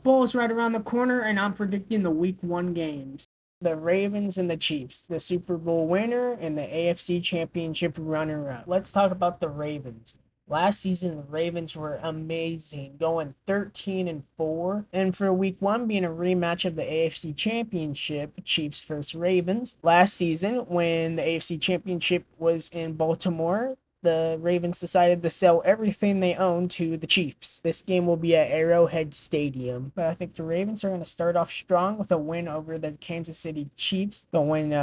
Football is right around the corner, and I'm predicting the Week 1 games. The Ravens and the Chiefs, the Super Bowl winner and the AFC Championship runner-up. Let's talk about the Ravens. Last season, the Ravens were amazing, going 13-4. And for Week 1 being a rematch of the AFC Championship, Chiefs versus Ravens. Last season, when the AFC Championship was in Baltimore, the Ravens decided to sell everything they own to the Chiefs. This game will be at Arrowhead Stadium. But I think the Ravens are going to start off strong with a win over the Kansas City Chiefs, going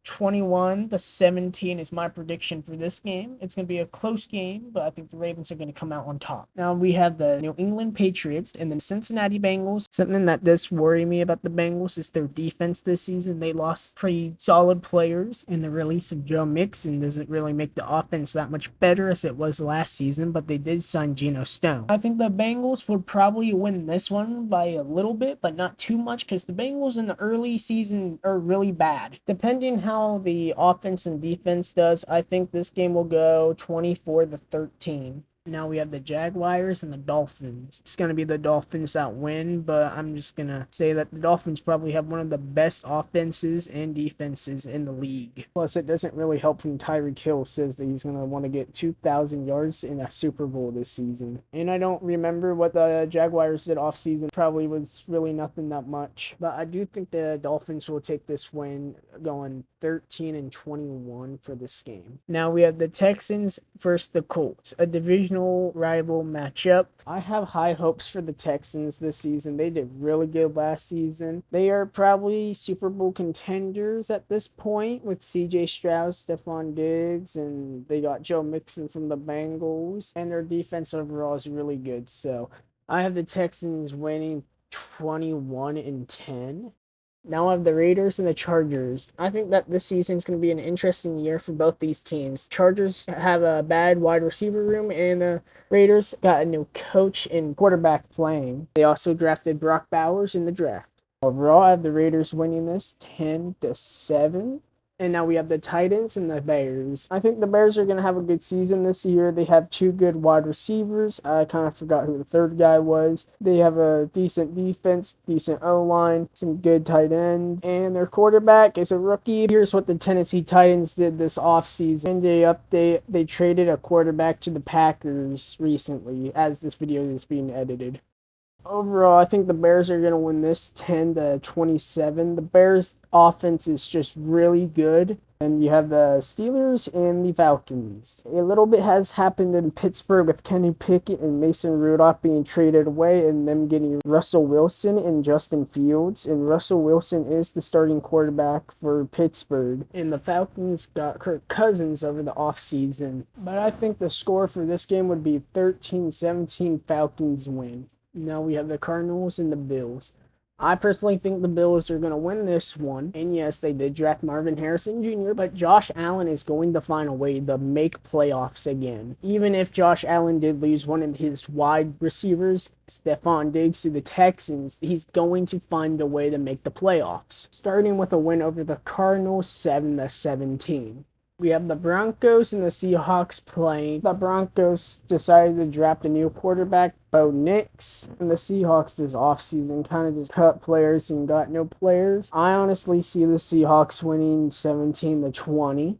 21-17 is my prediction for this game. It's going to be a close game, but I think the Ravens are going to come out on top. Now we have the New England Patriots and the Cincinnati Bengals. Something that does worry me about the Bengals is their defense this season. They lost pretty solid players, and the release of Joe Mixon doesn't really make the offense that much better as it was last season, but they did sign Geno Stone. I think the Bengals would probably win this one by a little bit, but not too much, because the Bengals in the early season are really bad. Depending how the offense and defense does, I think this game will go 24-13. Now we have the Jaguars and the Dolphins. It's going to be the Dolphins that win, but I'm just going to say that the Dolphins probably have one of the best offenses and defenses in the league. Plus, it doesn't really help when Tyreek Hill says that he's going to want to get 2,000 yards in a Super Bowl this season. And I don't remember what the Jaguars did off season. Probably was really nothing that much. But I do think the Dolphins will take this win, going 13-21 for this game. Now we have the Texans versus the Colts, a divisional rival matchup. I have high hopes for the Texans this season. They did really good last season. They are probably Super Bowl contenders at this point with CJ Stroud, Stephon Diggs, and they got Joe Mixon from the Bengals, and their defense overall is really good. So I have the Texans winning 21-10. Now I have the Raiders and the Chargers. I think that this season is going to be an interesting year for both these teams. Chargers have a bad wide receiver room, and the Raiders got a new coach and quarterback playing. They also drafted Brock Bowers in the draft. Overall, I have the Raiders winning this 10-7. And now we have the Titans and the Bears. I think the Bears are going to have a good season this year. They have two good wide receivers. I kind of forgot who the third guy was. They have a decent defense, decent O-line, some good tight end, and their quarterback is a rookie. Here's what the Tennessee Titans did this offseason. They traded a quarterback to the Packers recently as this video is being edited. Overall, I think the Bears are going to win this 10-27. The Bears' offense is just really good. And you have the Steelers and the Falcons. A little bit has happened in Pittsburgh with Kenny Pickett and Mason Rudolph being traded away and them getting Russell Wilson and Justin Fields. And Russell Wilson is the starting quarterback for Pittsburgh. And the Falcons got Kirk Cousins over the offseason. But I think the score for this game would be 13-17 Falcons win. Now we have the Cardinals and the Bills. I personally think the Bills are going to win this one. And yes, they did draft Marvin Harrison Jr., but Josh Allen is going to find a way to make playoffs again. Even if Josh Allen did lose one of his wide receivers, Stephon Diggs, to the Texans, he's going to find a way to make the playoffs. Starting with a win over the Cardinals 7-17. We have the Broncos and the Seahawks playing. The Broncos decided to draft a new quarterback, Bo Nix, and the Seahawks this offseason kind of just cut players and got no players. I honestly see the Seahawks winning 17-20.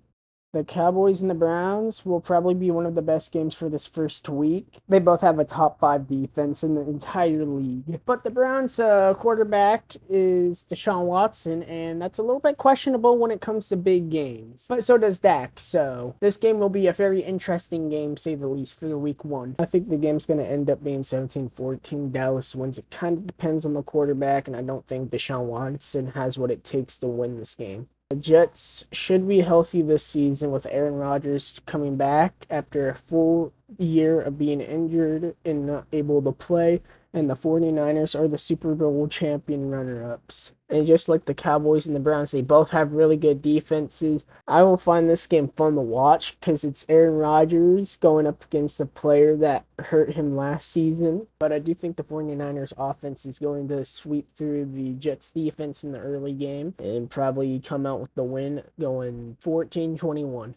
The Cowboys and the Browns will probably be one of the best games for this first week. They both have a top 5 defense in the entire league. But the Browns' quarterback is Deshaun Watson, and that's a little bit questionable when it comes to big games. But so does Dak, so this game will be a very interesting game, to say the least, for the week 1. I think the game's going to end up being 17-14. Dallas wins. It kind of depends on the quarterback, and I don't think Deshaun Watson has what it takes to win this game. The Jets should be healthy this season with Aaron Rodgers coming back after a full year of being injured and not able to play. And the 49ers are the Super Bowl champion runner-ups. And just like the Cowboys and the Browns, they both have really good defenses. I will find this game fun to watch because it's Aaron Rodgers going up against the player that hurt him last season. But I do think the 49ers offense is going to sweep through the Jets defense in the early game and probably come out with the win going 14-21.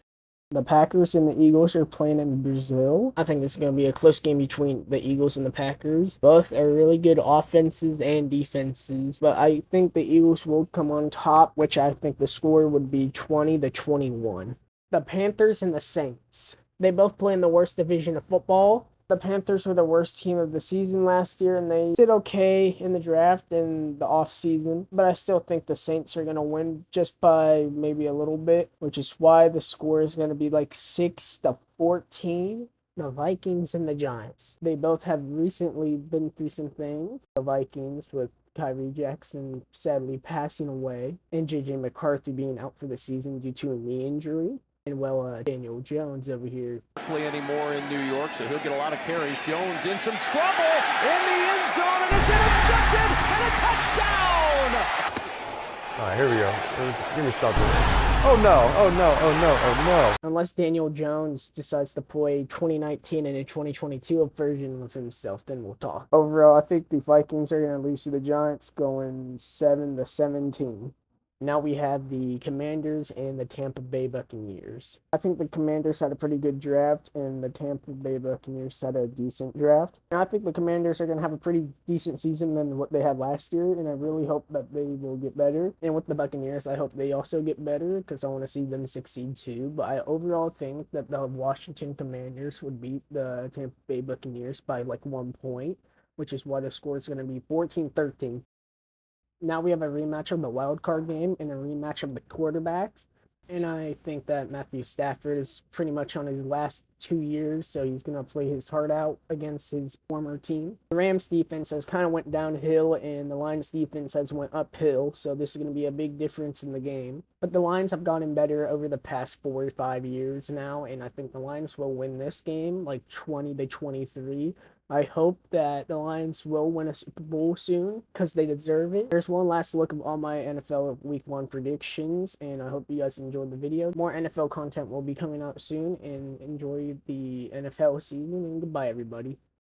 The Packers and the Eagles are playing in Brazil. I think this is going to be a close game between the Eagles and the Packers. Both are really good offenses and defenses, but I think the Eagles will come on top, which I think the score would be 20-21. The Panthers and the Saints. They both play in the worst division of football. The Panthers were the worst team of the season last year, and they did okay in the draft and the offseason. But I still think the Saints are going to win just by maybe a little bit, which is why the score is going to be like 6-14. The Vikings and the Giants. They both have recently been through some things. The Vikings with Kyrie Jackson sadly passing away, and J.J. McCarthy being out for the season due to a knee injury. And Daniel Jones over here. Play anymore in New York, so he'll get a lot of carries. Jones in some trouble in the end zone, and it's intercepted, and a touchdown! All right, here we go. Give me something. Oh no, oh no, oh no, oh no. Unless Daniel Jones decides to play 2019 and a 2022 version of himself, then we'll talk. Overall, I think the Vikings are going to lose to the Giants going 7-17. Now we have the Commanders and the Tampa Bay Buccaneers. I think the Commanders had a pretty good draft, and the Tampa Bay Buccaneers had a decent draft. And I think the Commanders are going to have a pretty decent season than what they had last year, and I really hope that they will get better. And with the Buccaneers, I hope they also get better, because I want to see them succeed too. But I overall think that the Washington Commanders would beat the Tampa Bay Buccaneers by like 1 point, which is why the score is going to be 14-13. Now we have a rematch of the wild card game and a rematch of the quarterbacks. And I think that Matthew Stafford is pretty much on his last 2 years, so he's going to play his heart out against his former team. The Rams defense has kind of went downhill, and the Lions defense has went uphill, so this is going to be a big difference in the game. But the Lions have gotten better over the past 4 or 5 years now, and I think the Lions will win this game like 20-23. I hope that the Lions will win a Super Bowl soon because they deserve it. There's one last look of all my NFL Week 1 predictions, and I hope you guys enjoyed the video. More NFL content will be coming out soon, and enjoy the NFL season, and goodbye, everybody.